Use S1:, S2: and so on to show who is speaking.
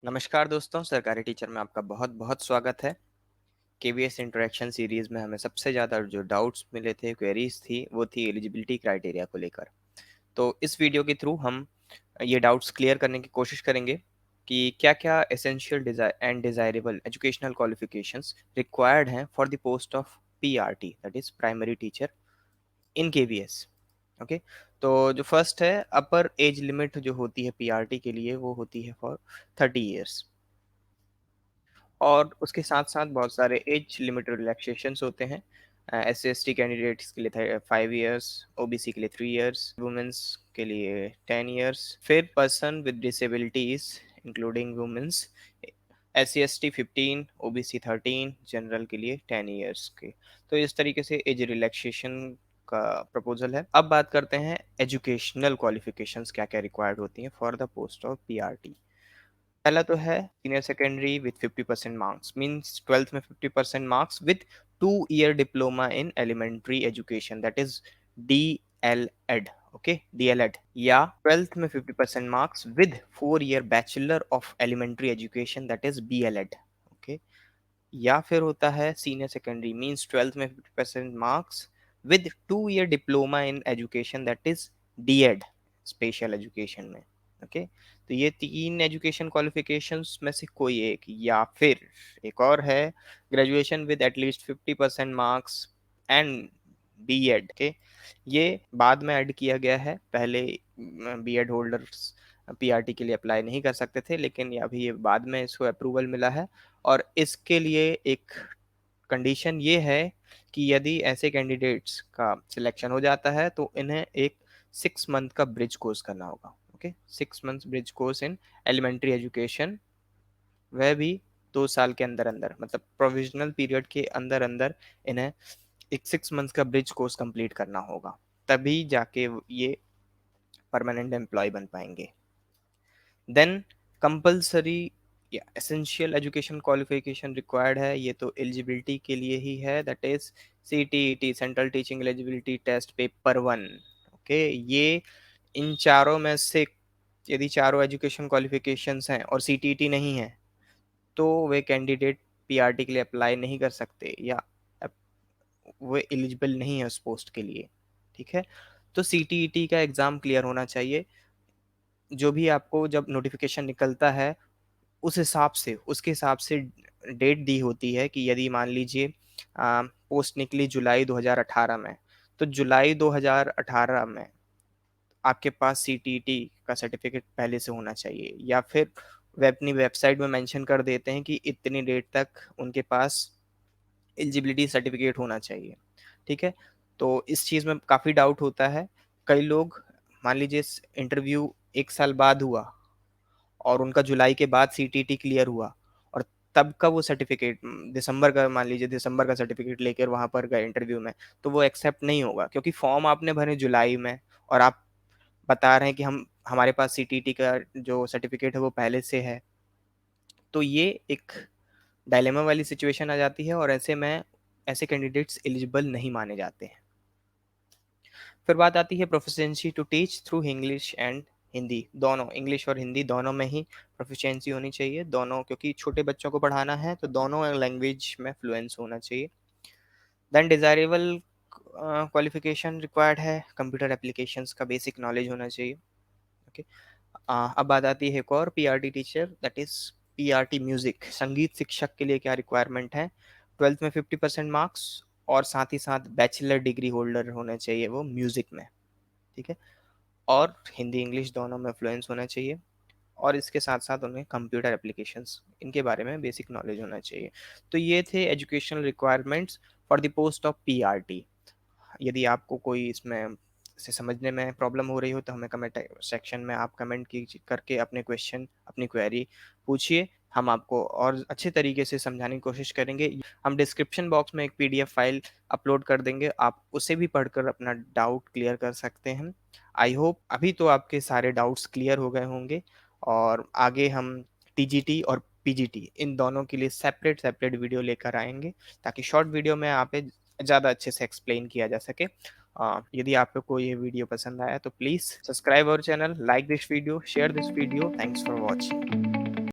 S1: नमस्कार दोस्तों, सरकारी टीचर में आपका बहुत बहुत स्वागत है। केवीएस इंटरेक्शन सीरीज में हमें सबसे ज़्यादा जो डाउट्स मिले थे, क्वेरीज थी, वो थी एलिजिबिलिटी क्राइटेरिया को लेकर। तो इस वीडियो के थ्रू हम ये डाउट्स क्लियर करने की कोशिश करेंगे कि क्या क्या essential and desirable educational qualifications required हैं for the post of PRT, that is primary teacher in KVS. Okay, तो जो फर्स्ट है, अपर एज लिमिट जो होती है पीआरटी के लिए वो होती है फॉर 30 ईयर्स। और उसके साथ साथ बहुत सारे एज लिमिट रिलैक्सेशंस होते हैं। S C S T candidates के लिए 5 ईयर्स, ओबीसी के लिए 3 ईयर्स, वुमेन्स के लिए 10 ईयर्स, फिर person with disabilities including womens, S C S T 15, OBC 13, general के लिए 10 ईयर्स के। तो इस तरीके से एज रिलैक्सेशन का प्रपोजल है। अब बात करते हैं एजुकेशनल क्वालिफिकेशंस क्या क्या रिक्वायर्ड होती हैं for the post of PRT. पहला तो है senior secondary with 50% marks, means twelfth में 50% marks with 2 year diploma in elementary education, that is D El Ed. Okay, DElEd. या ट्वेल्थ में 50% marks with 4 year bachelor of elementary education, that is BElEd. Okay, या फिर होता है senior secondary means twelfth में 50% marks with 2 year diploma in education, that is DEd, special education में। Okay, तो ये तीन एजुकेशन क्वालिफिकेशंस में से कोई एक, या फिर एक और है graduation with at least 50% marks and BEd के। ये बाद में ऐड किया गया है, पहले बीएड होल्डर्स पीआरटी के लिए अप्लाई नहीं कर सकते थे, लेकिन ये अभी ये बाद में इसको अप्रूवल मिला है। और इसके लिए एक कंडीशन ये है कि यदि ऐसे कैंडिडेट्स का सिलेक्शन हो जाता है तो इन्हें एक 6 मंथ का ब्रिज कोर्स करना होगा। Okay, 6 months bridge course in elementary education, वह भी 2 साल के अंदर अंदर, मतलब प्रोविजनल पीरियड के अंदर अंदर इन्हें एक 6 मंथ्स का ब्रिज कोर्स कंप्लीट करना होगा, तभी जाके ये परमानेंट एम्प्लॉय बन पाएंगे। देन कंपल्सरी या एसेंशियल एजुकेशन क्वालिफिकेशन रिक्वायर्ड है, ये तो एलिजिबिलिटी के लिए ही है, that is CTET, central teaching eligibility test paper 1। Okay, ये इन चारों में से यदि चारों एजुकेशन क्वालिफिकेशंस हैं और सीटीईटी नहीं है तो वे कैंडिडेट पीआरटी के लिए अप्लाई नहीं कर सकते, या वे एलिजिबल नहीं है उस पोस्ट के लिए। ठीक है, तो सीटीईटी का एग्जाम क्लियर होना चाहिए। जो भी आपको जब नोटिफिकेशन निकलता है उस हिसाब से, उसके हिसाब से डेट दी होती है कि यदि मान लीजिए पोस्ट निकली जुलाई 2018 में, तो जुलाई 2018 में आपके पास सीटीटी का सर्टिफिकेट पहले से होना चाहिए, या फिर वे अपनी वेबसाइट में मेंशन कर देते हैं कि इतनी डेट तक उनके पास एलिजिबिलिटी सर्टिफिकेट होना चाहिए। ठीक है, तो इस चीज़ में काफ़ी डाउट होता है। कई लोग, मान लीजिए इंटरव्यू 1 साल बाद हुआ और उनका जुलाई के बाद सीटीटी क्लियर हुआ, और तब का वो सर्टिफिकेट दिसंबर का, मान लीजिए दिसंबर का सर्टिफिकेट लेकर वहां पर गए इंटरव्यू में, तो वो एक्सेप्ट नहीं होगा, क्योंकि फॉर्म आपने भरे जुलाई में और आप बता रहे हैं कि हम हमारे पास सीटीटी का जो सर्टिफिकेट है वो पहले से है। तो ये एक डायलेमा वाली सिचुएशन आ जाती है, और ऐसे में ऐसे कैंडिडेट्स एलिजिबल नहीं माने जाते हैं। फिर बात आती है proficiency to teach through English and Hindi, दोनों इंग्लिश और हिंदी दोनों में ही प्रोफिशिएंसी होनी चाहिए, दोनों, क्योंकि छोटे बच्चों को पढ़ाना है तो दोनों लैंग्वेज में फ्लुएंस होना चाहिए। देन डिजायरेबल क्वालिफिकेशन रिक्वायर्ड है, कंप्यूटर एप्लीकेशंस का बेसिक नॉलेज होना चाहिए। ओके, अब बात आती है एक और, PRT teacher, that is PRT music, संगीत शिक्षक के लिए क्या रिक्वायरमेंट है। ट्वेल्थ में 50% मार्क्स और साथ ही साथ बैचलर डिग्री होल्डर होने चाहिए वो म्यूजिक में। ठीक है, और हिंदी इंग्लिश दोनों में फ्लुएंस होना चाहिए, और इसके साथ साथ उन्हें कंप्यूटर एप्लीकेशंस इनके बारे में बेसिक नॉलेज होना चाहिए। तो ये थे educational requirements for the post of PRT. यदि आपको कोई इसमें से समझने में प्रॉब्लम हो रही हो तो हमें कमेंट सेक्शन में आप कमेंट की करके अपने क्वेश्चन, अपनी क्वेरी पूछिए, हम आपको और अच्छे तरीके से समझाने की कोशिश करेंगे। हम डिस्क्रिप्शन बॉक्स में एक पीडीएफ फाइल अपलोड कर देंगे, आप उसे भी पढ़कर अपना डाउट क्लियर कर सकते हैं। आई होप अभी तो आपके सारे डाउट्स क्लियर हो गए होंगे, और आगे हम टीजीटी और पीजीटी इन दोनों के लिए सेपरेट सेपरेट वीडियो लेकर आएंगे, ताकि शॉर्ट वीडियो में आप ज़्यादा अच्छे से एक्सप्लेन किया जा सके। यदि आपको ये वीडियो पसंद आया तो please subscribe our channel, like this video, share this video. Thanks for watching.